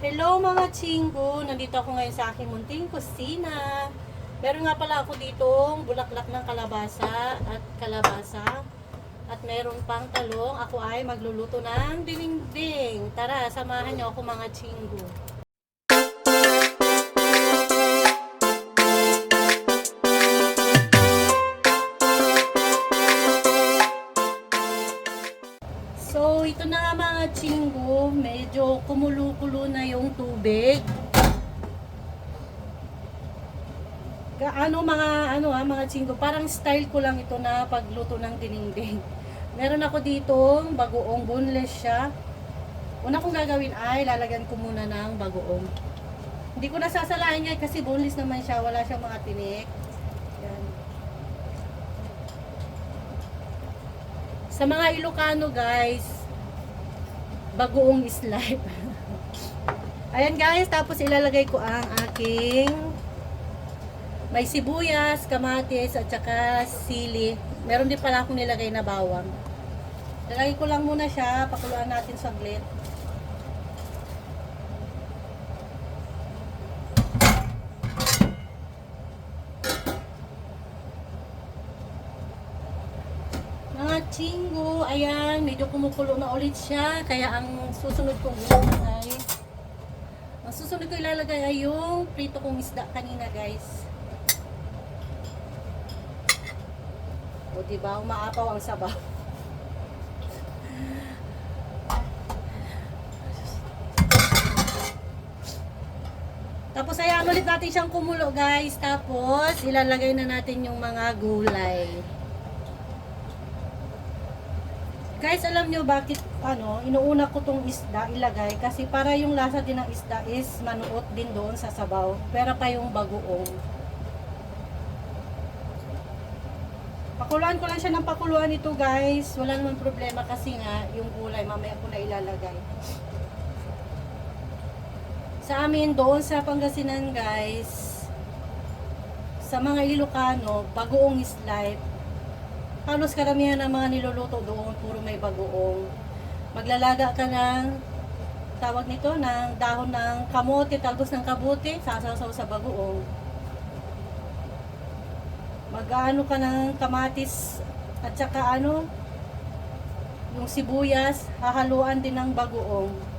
Hello mga chinggo! Nandito ako ngayon sa aking munting kusina. Meron nga pala ako ditong bulaklak ng kalabasa at kalabasa. At meron pang talong. Ako ay magluluto ng dinding. Tara, samahan niyo ako mga chinggo. So, ito na nga mga chinggo. Medyo kumulo-kulo na yung tubig. Mga chinggo, parang style ko lang ito na pagluto ng dinengdeng. Meron ako ditong bagoong, boneless siya. Una kong gagawin ay lalagyan ko muna ng bagoong. Hindi ko nasasalain nga kasi boneless naman siya, wala siyang mga tinik. Yan. Sa mga Ilocano guys, bagoong is life. Ayan guys, tapos ilalagay ko ang aking may sibuyas, kamatis, at saka sili. Meron din pala akong nilagay na bawang. Lalagay ko lang muna siya, pakuluan natin saglit. Mga chinggo, ayan, medyo kumukulo na ulit siya. Kaya ang susunod kong ilalagay, ilalagay ay yung prito kong isda kanina guys. O diba, umaapaw ang sabaw. Tapos ayan ulit natin siyang kumulo guys. Tapos ilalagay na natin yung mga gulay. Guys, alam nyo bakit inuuna ko tong isda ilagay? Kasi para yung lasa din ng isda is manuot din doon sa sabaw. Pero pa yung bagoong. Pakuluan ko lang siya ng pakuluan ito guys. Wala naman problema kasi nga yung gulay mamaya ko na ilalagay. Sa amin doon sa Pangasinan guys, sa mga Ilocano, bagoong is life. Halos karamihan ng mga niluluto doon, puro may bagoong. Maglalaga ka ng, tawag nito, ng dahon ng kamote, talbos ng kabuti, sasaw sa bagoong. Mag-ano ka ng kamatis at saka yung sibuyas, hahaluan din ng bagoong.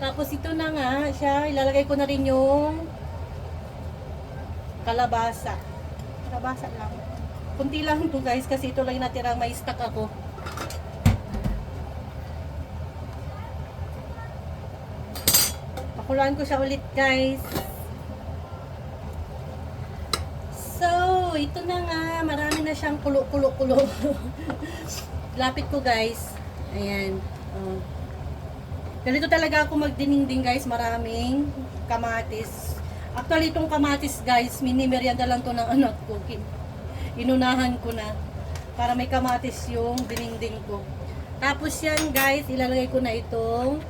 Tapos ito na nga siya, ilalagay ko na rin yung kalabasa. Kalabasa lang. Kunti lang ito guys kasi ito lang natirang may stock ako. Pakuluan ko siya ulit guys. So, ito na nga, marami na siyang kulo-kulo-kulo. Lapit ko guys. Ayan. Oh. Ganito talaga ako magdininding guys, maraming kamatis. Actually itong kamatis guys, mini merienda lang to ng anak ko. Inunahan ko na para may kamatis yung dininding ko. Tapos yan guys, ilalagay ko na itong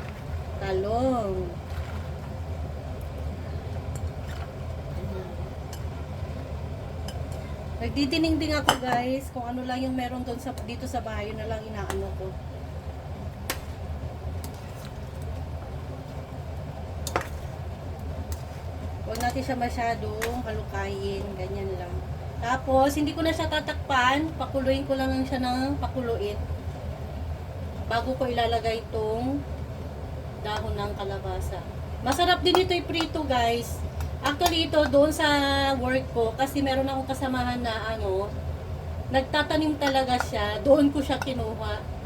talong. Nagdidininding ako guys, kung ano lang yung meron doon dito sa bahay, na lang inaano ko. Huwag natin siya masyadong halukayin, ganyan lang. Tapos, hindi ko na siya tatakpan, pakuluin ko lang siya ng pakuluin. Bago ko ilalagay itong dahon ng kalabasa. Masarap din ito iprito guys. Actually ito doon sa work ko, kasi meron akong kasamahan na nagtatanim talaga siya, doon ko siya kinuha.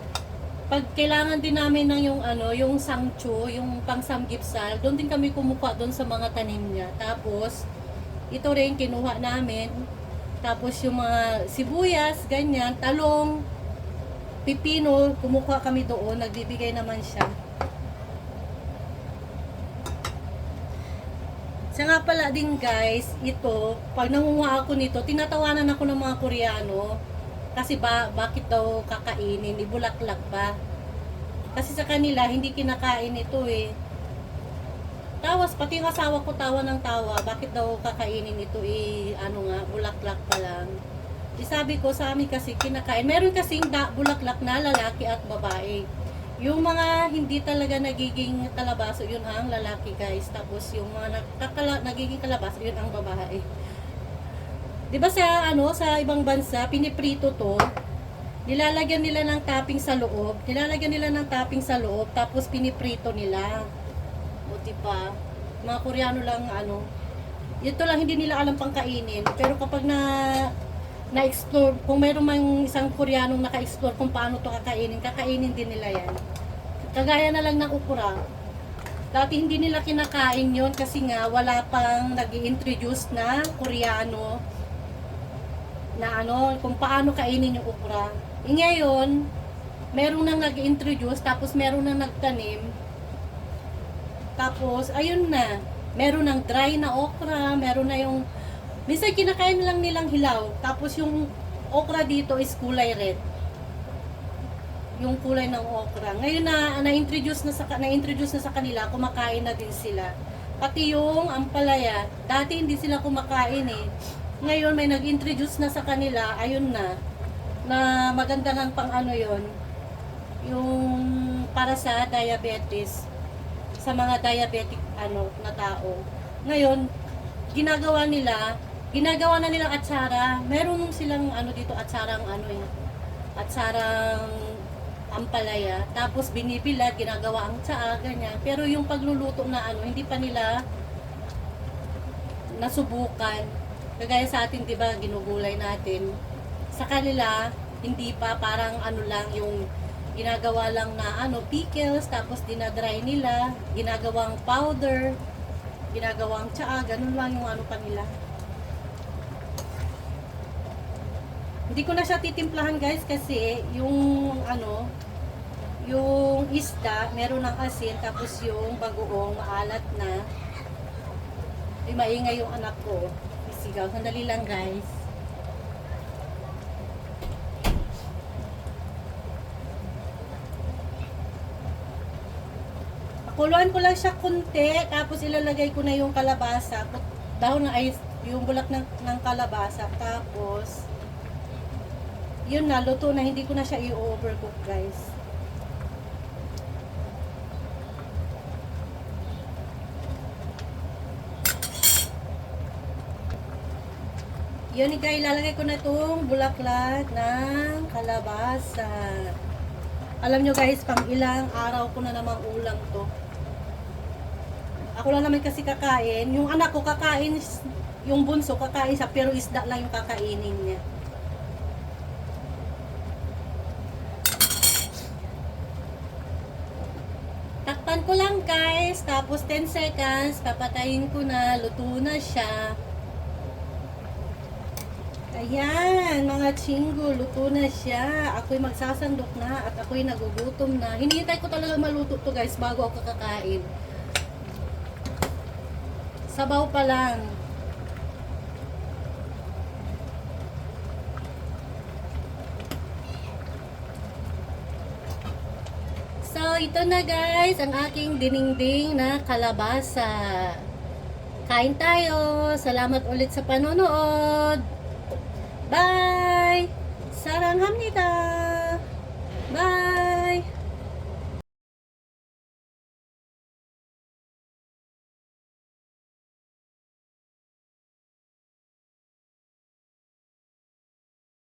Pag kailangan din namin ng yung sangcho, yung pangsamgipsal, doon din kami kumuha doon sa mga tanim niya. Tapos, ito rin kinuha namin. Tapos yung mga sibuyas, ganyan, talong, pipino, kumuha kami doon, nagbibigay naman siya. Siya nga pala din guys, ito, pag nangunguha ako nito, tinatawanan ako ng mga Koreano. Kasi bakit daw kakainin? Ibulaklak ba? Kasi sa kanila, hindi kinakain ito eh. Tawas, pati yung asawa ko tawa ng tawa. Bakit daw kakainin ito eh, bulaklak pa lang. Sabi ko sa amin kasi kinakain. Meron kasing bulaklak na lalaki at babae. Yung mga hindi talaga nagiging kalabaso, yun ang lalaki guys. Tapos yung mga nagiging kalabaso, yun ang babae. 'Di ba sa sa ibang bansa, piniprito to. Nilalagyan nila ng topping sa loob. Nilalagyan nila ng topping sa loob, tapos piniprito nila. O diba? Mga Koreano lang ito lang hindi nila alam pang kainin. Pero kapag na-explore, kung mayroong mang isang Koreanong naka-explore kung paano to kakainin din nila yan. Kagaya na lang ng ukura. Dati hindi nila kinakain yon kasi nga wala pang nag-i-introduce na Koreano na kung paano kainin yung ukura. Ngayon, merong nang nag-i-introduce, tapos meron nang nagtanim. Tapos, ayun na. Meron ng dry na okra, meron na yung minsan kinakain lang nilang hilaw. Tapos yung okra dito is kulay red. Yung kulay ng okra. Ngayon na-introduce na sa kanila, kumakain na din sila. Pati yung ampalaya, dati hindi sila kumakain eh. Ngayon may nag-introduce na sa kanila, ayun na maganda ng pang yon. Yung para sa diabetes, sa mga diabetic na tao. Ngayon, ginagawa na nilang atsara. Meron silang dito atsarang atsarang ampalaya. Tapos binibilad, ginagawa ang tsaa, ganyan. Pero yung pagluluto na hindi pa nila nasubukan. Kagaya sa atin, 'di ba, ginugulay natin. Sa kanila, hindi pa, parang lang yung ginagawa lang na pickles, tapos dinadry nila, ginagawang powder, ginagawang tsaa, ganun lang yung pa nila. Hindi ko na siya titimplahan guys kasi yung yung isda, meron ng asin, tapos yung bagoong maalat na. Ay, maingay yung anak ko. Isigaw. Sandali lang guys. Pakuluan ko lang siya kunti, tapos ilalagay ko na yung kalabasa. Dahon na yung bulak ng kalabasa. Tapos yun na, luto na, hindi ko na siya i-overcook guys. Yun guys, ilalagay ko na itong bulaklak ng kalabasa. Alam nyo guys, pang ilang araw ko na namang ulam to. Ako lang naman kasi kakain. Yung anak ko kakain, yung bunso kakain siya, pero isda lang yung kakainin niya. Takpan ko lang guys, tapos 10 seconds, papatayin ko na, luto na siya. Ayan, mga chinggo, luto na siya. Ako'y magsasandok na at ako'y nagugutom na. Hinihintay ko talaga maluto to guys bago ako kakain. Sabaw pa lang. So, ito na guys, ang aking dinengdeng na kalabasa. Kain tayo. Salamat ulit sa panonood. Bye!